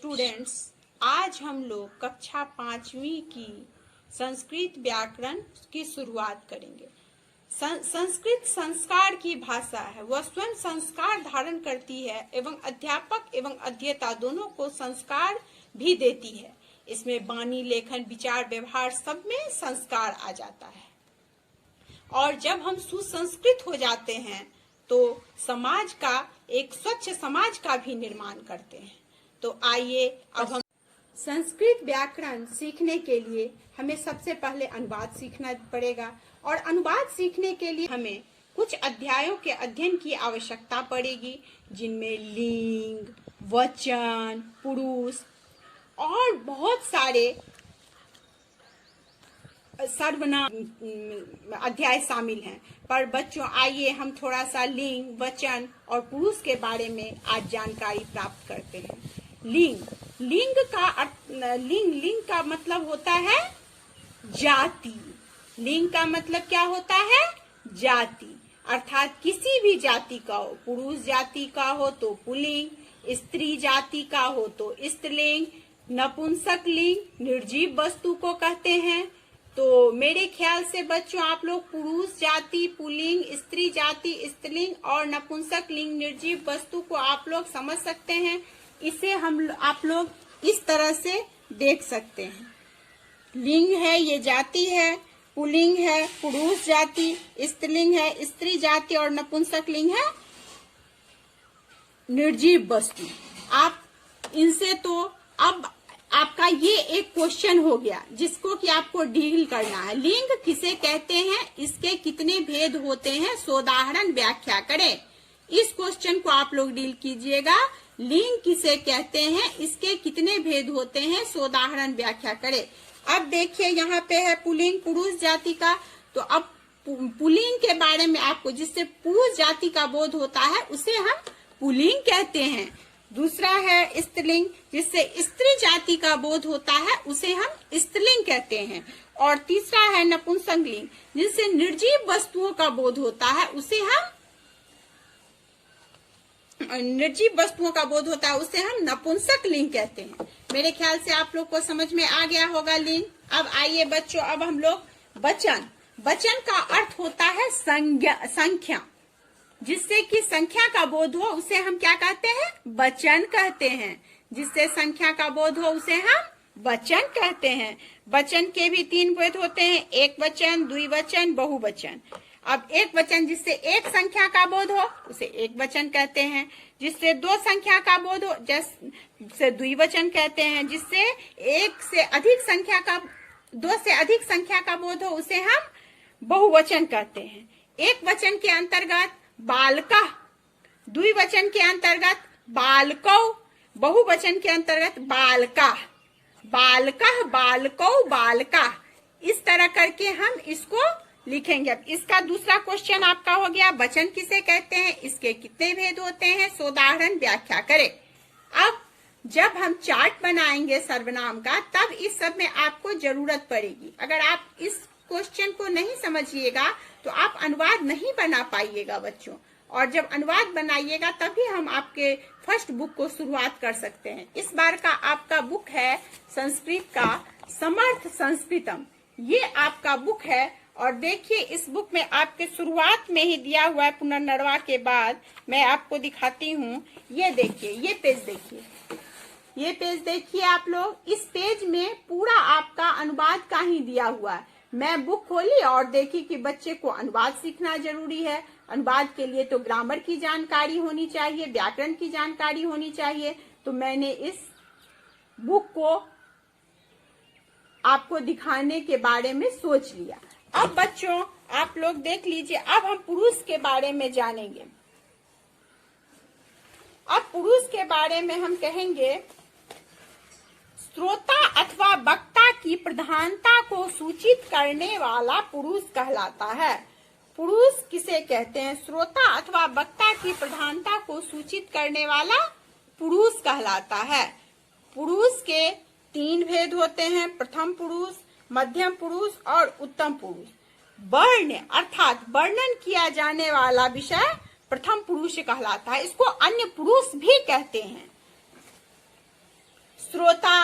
Students, आज हम लोग कक्षा 5वीं की संस्कृत व्याकरण की शुरुआत करेंगे। संस्कृत संस्कार की भाषा है, वह स्वयं संस्कार धारण करती है एवं अध्यापक एवं अध्येता दोनों को संस्कार भी देती है। इसमें वाणी, लेखन, विचार, व्यवहार सब में संस्कार आ जाता है। और जब हम सुसंस्कृत हो जाते हैं तो समाज का, एक स्वच्छ समाज का भी निर्माण करते हैं। तो आइए अब हम संस्कृत व्याकरण सीखने के लिए हमें सबसे पहले अनुवाद सीखना पड़ेगा, और अनुवाद सीखने के लिए हमें कुछ अध्यायों के अध्ययन की आवश्यकता पड़ेगी, जिनमें लिंग, वचन, पुरुष और बहुत सारे सर्वनाम अध्याय शामिल हैं। पर बच्चों, आइए हम थोड़ा सा लिंग, वचन और पुरुष के बारे में आज जानकारी प्राप्त करते हैं। लिंग का मतलब होता है जाति। लिंग का मतलब क्या होता है? जाति। अर्थात किसी भी जाति का हो, पुरुष जाति का हो तो पुल्लिंग, स्त्री जाति का हो तो स्त्रीलिंग, नपुंसक लिंग निर्जीव वस्तु को कहते हैं। तो मेरे ख्याल से बच्चों, आप लोग पुरुष जाति, पुल्लिंग, स्त्री जाति, स्त्रीलिंग और नपुंसक लिंग निर्जीव वस्तु को आप लोग समझ सकते हैं। इसे आप लोग इस तरह से देख सकते हैं। लिंग है, ये जाति है, पुल्लिंग है पुरुष जाति, स्त्रीलिंग है स्त्री जाति और नपुंसक लिंग है निर्जीव वस्तु। आप इनसे तो अब आपका ये एक क्वेश्चन हो गया जिसको कि आपको डील करना है। लिंग किसे कहते हैं, इसके कितने भेद होते हैं, सोदाहरण व्याख्या करें। इस क्वेश्चन को आप लोग डील कीजिएगा। लिंग किसे कहते हैं, इसके कितने भेद होते हैं, सोदाहरण व्याख्या करें। अब देखिए, यहाँ पे है पुल्लिंग पुरुष जाति का। तो अब पुल्लिंग के बारे में आपको, जिससे पुरुष जाति का बोध होता है, उसे हम पुल्लिंग कहते हैं। दूसरा है स्त्रीलिंग, जिससे स्त्री जाति का बोध होता है, उसे हम स्त्रीलिंग कहते हैं। और तीसरा है नपुंसक लिंग, जिससे निर्जीव वस्तुओं का बोध होता है, उसे हम नपुंसक लिंग कहते हैं। मेरे ख्याल से आप लोग को समझ में आ गया होगा लिंग। अब आइए बच्चों, अब हम लोग वचन का अर्थ होता है संख्या। जिससे कि संख्या का बोध हो उसे हम क्या कहते हैं? वचन कहते हैं। जिससे संख्या का बोध हो उसे हम वचन कहते हैं। वचन के भी 3 भेद होते हैं, एक वचन, द्विवचन, बहुवचन। अब एक वचन, जिससे एक संख्या का बोध हो उसे एक वचन कहते हैं। जिससे 2 संख्या का बोध हो जैसे द्विवचन कहते हैं। जिससे 2 से अधिक संख्या का बोध हो उसे हम बहुवचन कहते हैं। एक वचन के अंतर्गत बालका, द्विवचन के अंतर्गत बालकौ, बहुवचन के अंतर्गत बालका, बालकौ, बालका। इस तरह करके हम इसको लिखेंगे। अब इसका दूसरा क्वेश्चन आपका हो गया, वचन किसे कहते हैं, इसके कितने भेद होते हैं, सोदाहरण व्याख्या करें। अब जब हम चार्ट बनाएंगे सर्वनाम का, तब इस सब में आपको जरूरत पड़ेगी। अगर आप इस क्वेश्चन को नहीं समझिएगा तो आप अनुवाद नहीं बना पाइएगा बच्चों। और जब अनुवाद बनाइएगा तभी हम आपके फर्स्ट बुक को शुरुआत कर सकते हैं। इस बार का आपका बुक है संस्कृत का समर्थ संस्कृतम, ये आपका बुक है। और देखिए, इस बुक में आपके शुरुआत में ही दिया हुआ है पुनर्नर्वा के बाद। मैं आपको दिखाती हूँ, ये देखिए, ये पेज देखिए आप लोग। इस पेज में पूरा आपका अनुवाद का ही दिया हुआ है। मैं बुक खोली और देखी कि बच्चे को अनुवाद सीखना जरूरी है। अनुवाद के लिए तो ग्रामर की जानकारी होनी चाहिए, व्याकरण की जानकारी होनी चाहिए। तो मैंने इस बुक को आपको दिखाने के बारे में सोच लिया। अब बच्चों, आप लोग देख लीजिए, अब हम पुरुष के बारे में जानेंगे। अब पुरुष के बारे में हम कहेंगे, श्रोता अथवा वक्ता की प्रधानता को सूचित करने वाला पुरुष कहलाता है। पुरुष किसे कहते हैं? श्रोता अथवा वक्ता की प्रधानता को सूचित करने वाला पुरुष कहलाता है। पुरुष के 3 भेद होते हैं, प्रथम पुरुष, मध्यम पुरुष और उत्तम पुरुष। वर्ण अर्थात वर्णन किया जाने वाला विषय प्रथम पुरुष कहलाता है। इसको अन्य पुरुष भी कहते हैं। श्रोता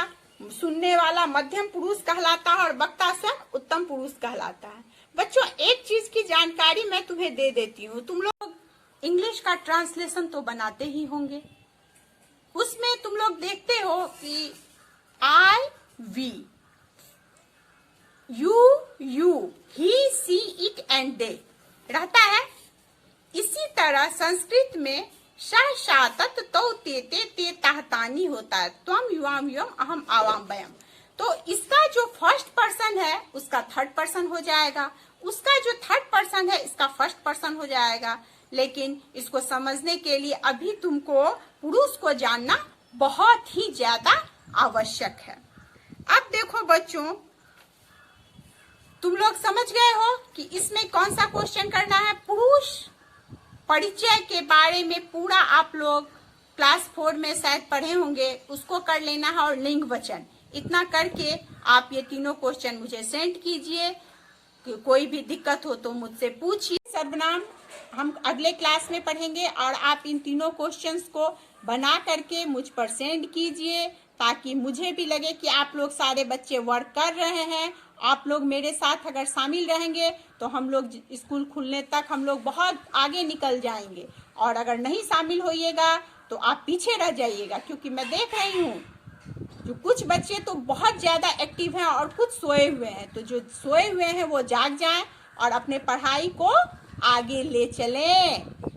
सुनने वाला मध्यम पुरुष कहलाता है और वक्ता स्वयं उत्तम पुरुष कहलाता है। बच्चों एक चीज की जानकारी मैं तुम्हें दे देती हूँ, तुम लोग इंग्लिश का ट्रांसलेशन तो बनाते ही होंगे, उसमें तुम लोग देखते हो कि I V, U, he see it and दे रहता है। इसी तरह संस्कृत में शह शातत तो ते ते ताहतानी होता है, त्वम युवाम युवम अहम आवाम वयम। तो इसका जो फर्स्ट पर्सन है उसका थर्ड पर्सन हो जाएगा, उसका जो थर्ड पर्सन है इसका फर्स्ट पर्सन हो जाएगा। लेकिन इसको समझने के लिए अभी तुमको पुरुष को जानना बहुत ही ज्यादा आवश्यक है। अब देखो बच्चों, तुम लोग समझ गए हो कि इसमें कौन सा क्वेश्चन करना है। पुरुष परिचय के बारे में पूरा आप लोग क्लास 4 में शायद पढ़े होंगे, उसको कर लेना है, और लिंग वचन इतना करके आप ये तीनों क्वेश्चन मुझे सेंड कीजिए। कोई भी दिक्कत हो तो मुझसे पूछिए। सर्वनाम हम अगले क्लास में पढ़ेंगे और आप इन तीनों क्वेश्चंस को बना करके मुझ पर सेंड कीजिए, ताकि मुझे भी लगे कि आप लोग सारे बच्चे वर्क कर रहे हैं। आप लोग मेरे साथ अगर शामिल रहेंगे तो हम लोग स्कूल खुलने तक हम लोग बहुत आगे निकल जाएंगे, और अगर नहीं शामिल होइएगा तो आप पीछे रह जाइएगा। क्योंकि मैं देख रही हूँ जो कुछ बच्चे तो बहुत ज्यादा एक्टिव हैं और कुछ सोए हुए हैं, तो जो सोए हुए हैं वो जाग जाएं और अपने पढ़ाई को आगे ले चलें।